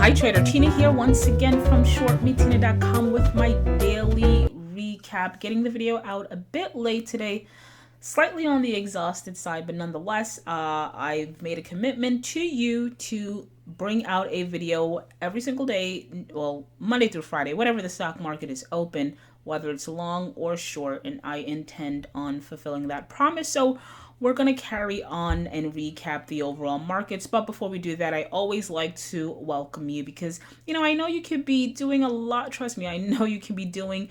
Hi Trader, Tina here once again from ShortMeTina.com with my daily recap. Getting the video out a bit late today, slightly on the exhausted side, but nonetheless, I've made a commitment to you to bring out a video every single day, well, Monday through Friday, whatever the stock market is open, whether it's long or short, and I intend on fulfilling that promise. So we're going to carry on and recap the overall markets. But before we do that, I always like to welcome you because, I know you could be doing a lot. Trust me, I know you can be doing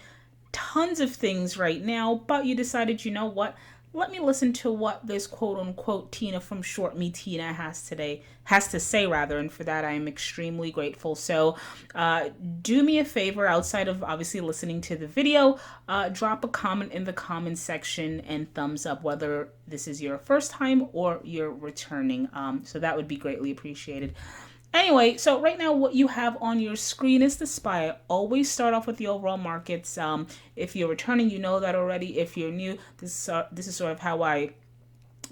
tons of things right now, but you decided, you know what? Let me listen to what this quote unquote Tina from ShortMeTina has to say, and for that I am extremely grateful. So do me a favor, outside of obviously listening to the video, drop a comment in the comment section and thumbs up whether this is your first time or you're returning. So that would be greatly appreciated. Anyway, so right now what you have on your screen is the SPY. I always start off with the overall markets. If you're returning, you know that already. If you're new, this is sort of how I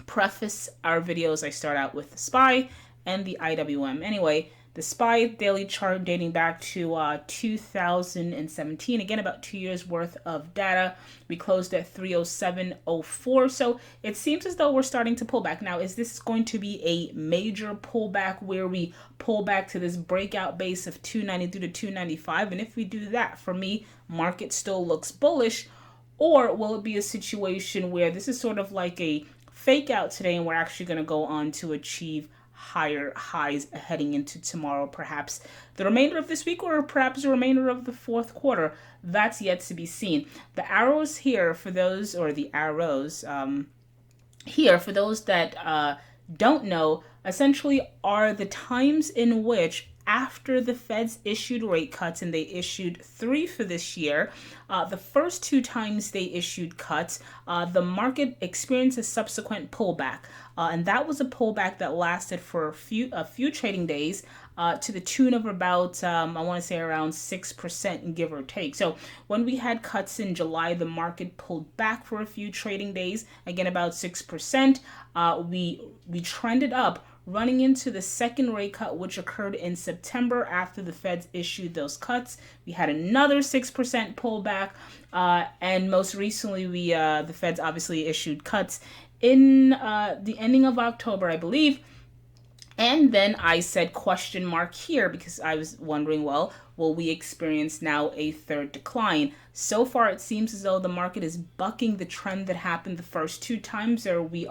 preface our videos. I start out with the SPY and the IWM. Anyway, the SPY daily chart dating back to 2017. Again, about 2 years worth of data. We closed at 307.04. So it seems as though we're starting to pull back. Now, is this going to be a major pullback where we pull back to this breakout base of 293 to 295? And if we do that, for me, market still looks bullish. Or will it be a situation where this is sort of like a fake out today and we're actually going to go on to achieve higher highs heading into tomorrow, perhaps the remainder of this week, or perhaps the remainder of the fourth quarter? That's yet to be seen. The arrows here for those, or the arrows here for those that don't know, essentially are the times in which, after the Feds issued rate cuts, and they issued 3 for this year, the first 2 times they issued cuts, the market experienced a subsequent pullback. And that was a pullback that lasted for a few trading days, to the tune of about, I want to say around 6%, give or take. So when we had cuts in July, the market pulled back for a few trading days, again about 6%. We trended up, running into the second rate cut, which occurred in September after the Feds issued those cuts. We had another 6% pullback, and most recently, the Feds obviously issued cuts in the ending of October, I believe. And then I said question mark here because I was wondering, well, will we experience now a third decline? So far, it seems as though the market is bucking the trend that happened the first 2 times, or we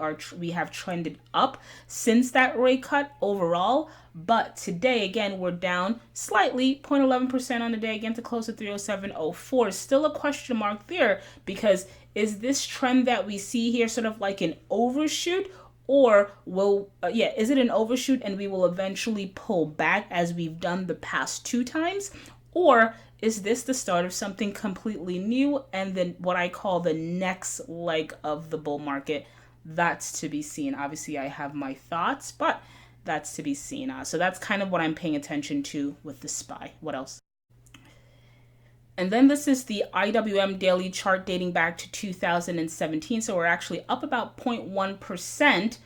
have trended up since that rate cut overall. But today, again, we're down slightly, 0.11% on the day, again to close at 307.04. Still a question mark there, because is this trend that we see here sort of like an overshoot? Or is it an overshoot and we will eventually pull back as we've done the past 2 times? Or is this the start of something completely new and then what I call the next leg of the bull market? That's to be seen. Obviously, I have my thoughts, but that's to be seen. So that's kind of what I'm paying attention to with the SPY. What else? And then this is the IWM daily chart dating back to 2017. So we're actually up about 0.1%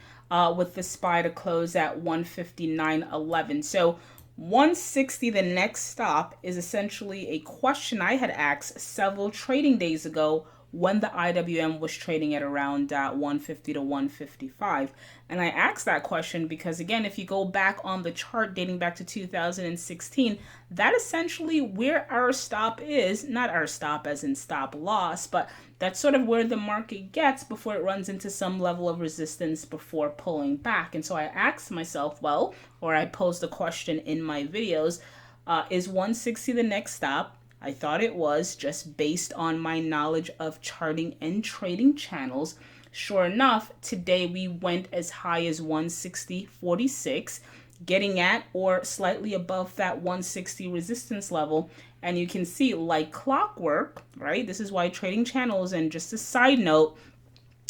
with the SPY to close at 159.11. So 160, the next stop, is essentially a question I had asked several trading days ago when the IWM was trading at around 150 to 155. And I asked that question because, again, if you go back on the chart dating back to 2016, that essentially where our stop is, not our stop as in stop loss, but that's sort of where the market gets before it runs into some level of resistance before pulling back. And so I asked myself, or I posed the question in my videos, is 160 the next stop? I thought it was, just based on my knowledge of charting and trading channels. Sure enough, today we went as high as 160.46, getting at or slightly above that 160 resistance level. And you can see, like clockwork, right? This is why trading channels, and just a side note,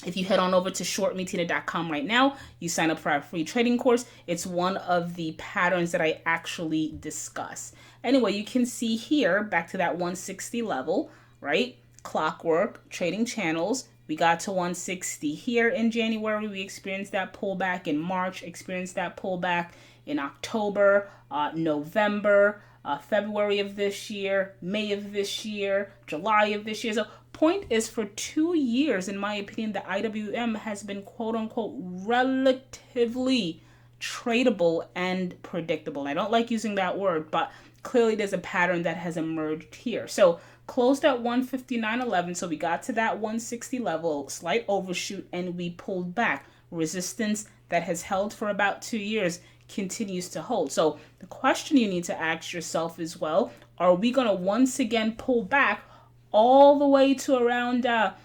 if you head on over to ShortMeTina.com right now, you sign up for our free trading course. It's one of the patterns that I actually discuss. Anyway, you can see here, back to that 160 level, right? Clockwork, trading channels, We got to 160 here in January. We experienced that pullback in March, experienced that pullback in October, November, February of this year, May of this year, July of this year. So point is, for 2 years, in my opinion, the IWM has been quote unquote relatively tradable and predictable. I don't like using that word, but clearly there's a pattern that has emerged here. So closed at 159.11, so we got to that 160 level, slight overshoot, and we pulled back. Resistance that has held for about 2 years continues to hold. So the question you need to ask yourself as well, are we going to once again pull back all the way to around that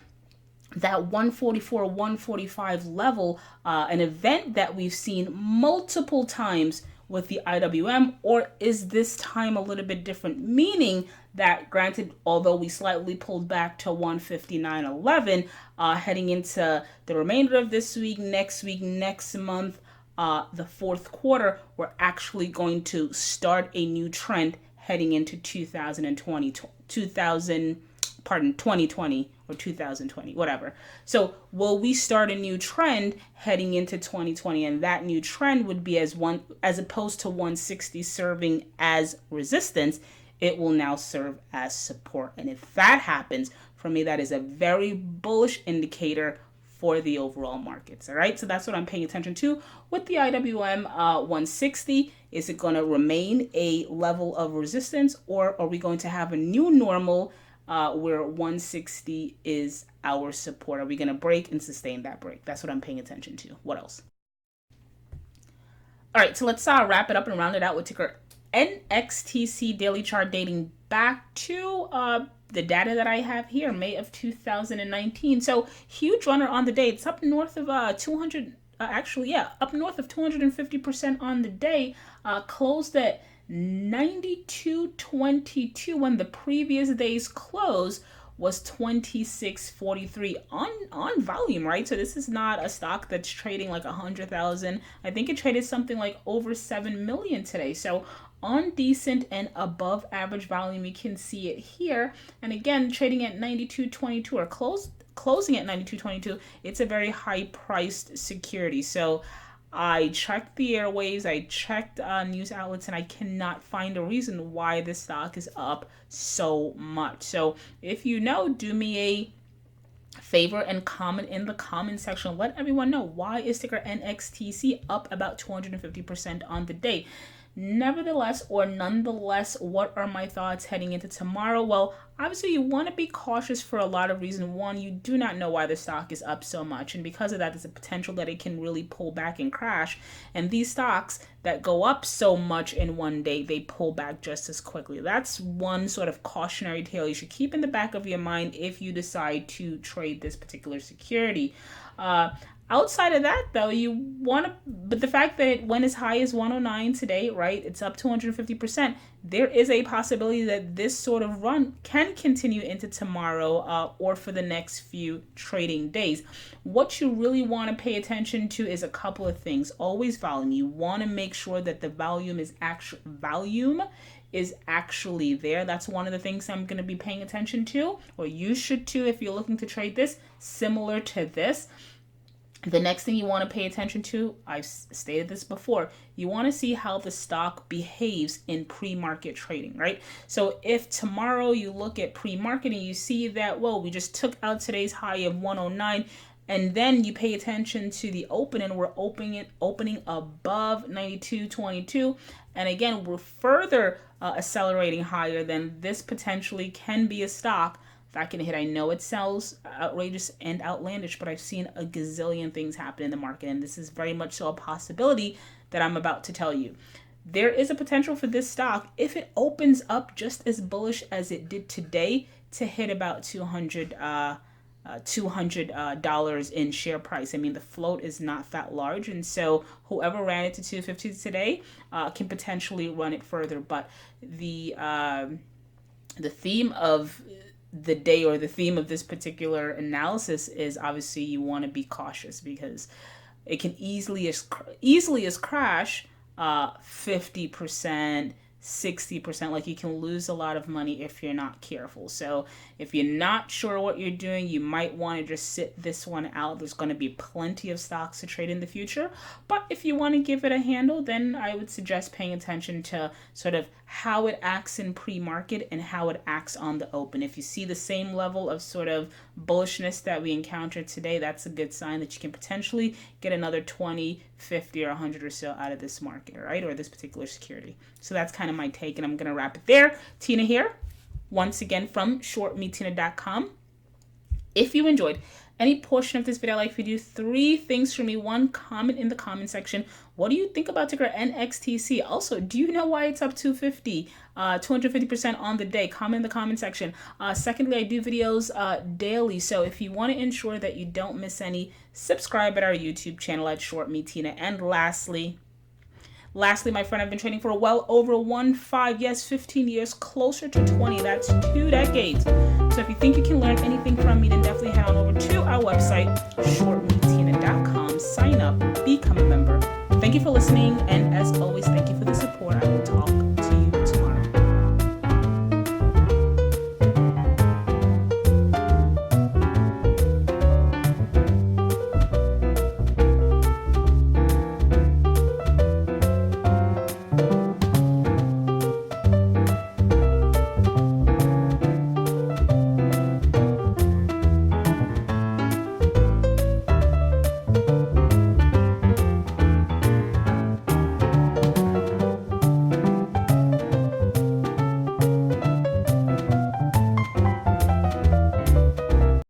144, 145 level, an event that we've seen multiple times with the IWM, or is this time a little bit different? Meaning that, granted, although we slightly pulled back to 159.11, heading into the remainder of this week, next month, the fourth quarter, we're actually going to start a new trend heading into 2020 or 2020, whatever. So will we start a new trend heading into 2020? And that new trend would be as opposed to 160 serving as resistance, it will now serve as support. And if that happens, for me, that is a very bullish indicator for the overall markets. All right, so that's what I'm paying attention to with the IWM 160. Is it going to remain a level of resistance, or are we going to have a new normal where 160 is our support? Are we going to break and sustain that break? That's what I'm paying attention to. What else? All right, so let's wrap it up and round it out with ticker NXTC daily chart dating back to the data that I have here, May of 2019. So huge runner on the day. It's up north of 200, up north of 250% on the day. Closed at 92.22 when the previous day's close was 26.43 on volume, right? So this is not a stock that's trading like 100,000. I think it traded something like over 7 million today. So on decent and above average volume, you can see it here. And again, trading at 92.22 or closing at 92.22, it's a very high priced security. So I checked the airwaves, I checked news outlets, and I cannot find a reason why this stock is up so much. So if you know, do me a favor and comment in the comment section. Let everyone know, why is ticker NXTC up about 250% on the day? Nonetheless, what are my thoughts heading into tomorrow? Well, obviously you want to be cautious for a lot of reasons. One, you do not know why the stock is up so much, and because of that, there's a potential that it can really pull back and crash. And these stocks that go up so much in one day, they pull back just as quickly. That's one sort of cautionary tale you should keep in the back of your mind if you decide to trade this particular security. Outside of that, though, but the fact that it went as high as 109 today, right? It's up 250%. There is a possibility that this sort of run can continue into tomorrow or for the next few trading days. What you really want to pay attention to is a couple of things. Always volume. You want to make sure that the volume is actually there. That's one of the things I'm going to be paying attention to, or you should too if you're looking to trade this, similar to this. The next thing you want to pay attention to, I've stated this before, you want to see how the stock behaves in pre-market trading, right? So if tomorrow you look at pre-market and you see that, well, we just took out today's high of 109, and then you pay attention to the open, and we're opening above 92.22, and again, we're further accelerating higher, then this potentially can be a stock that can hit. I know it sounds outrageous and outlandish, but I've seen a gazillion things happen in the market, and this is very much so a possibility that I'm about to tell you. There is a potential for this stock, if it opens up just as bullish as it did today, to hit about $200 in share price. I mean, the float is not that large, and so whoever ran it to 250 today can potentially run it further. But the theme of the day, or the theme of this particular analysis, is obviously you want to be cautious, because it can easily as crash 50%, 60%. Like, you can lose a lot of money if you're not careful. So if you're not sure what you're doing, you might want to just sit this one out. There's going to be plenty of stocks to trade in the future. But if you want to give it a handle, then I would suggest paying attention to sort of how it acts in pre-market and how it acts on the open. If you see the same level of sort of bullishness that we encountered today, that's a good sign that you can potentially get another 20, 50, or 100 or so out of this market, right? Or this particular security. So that's kind of my take, and I'm going to wrap it there. Tina here, once again from ShortMeTina.com. If you enjoyed any portion of this video, I'd like for you to do 3 things for me. 1, comment in the comment section. What do you think about ticker NXTC? Also, do you know why it's up 250% on the day? Comment in the comment section. Secondly, I do videos daily, so if you want to ensure that you don't miss any, subscribe at our YouTube channel at ShortMeTina. And lastly, my friend, I've been trading for well over 15 years, closer to 20. That's 2 decades. So if you think you can learn anything from me, then definitely head on over to our website, ShortMeTina.com. Sign up, become a member. Thank you for listening, and as always, thank you for the support. I will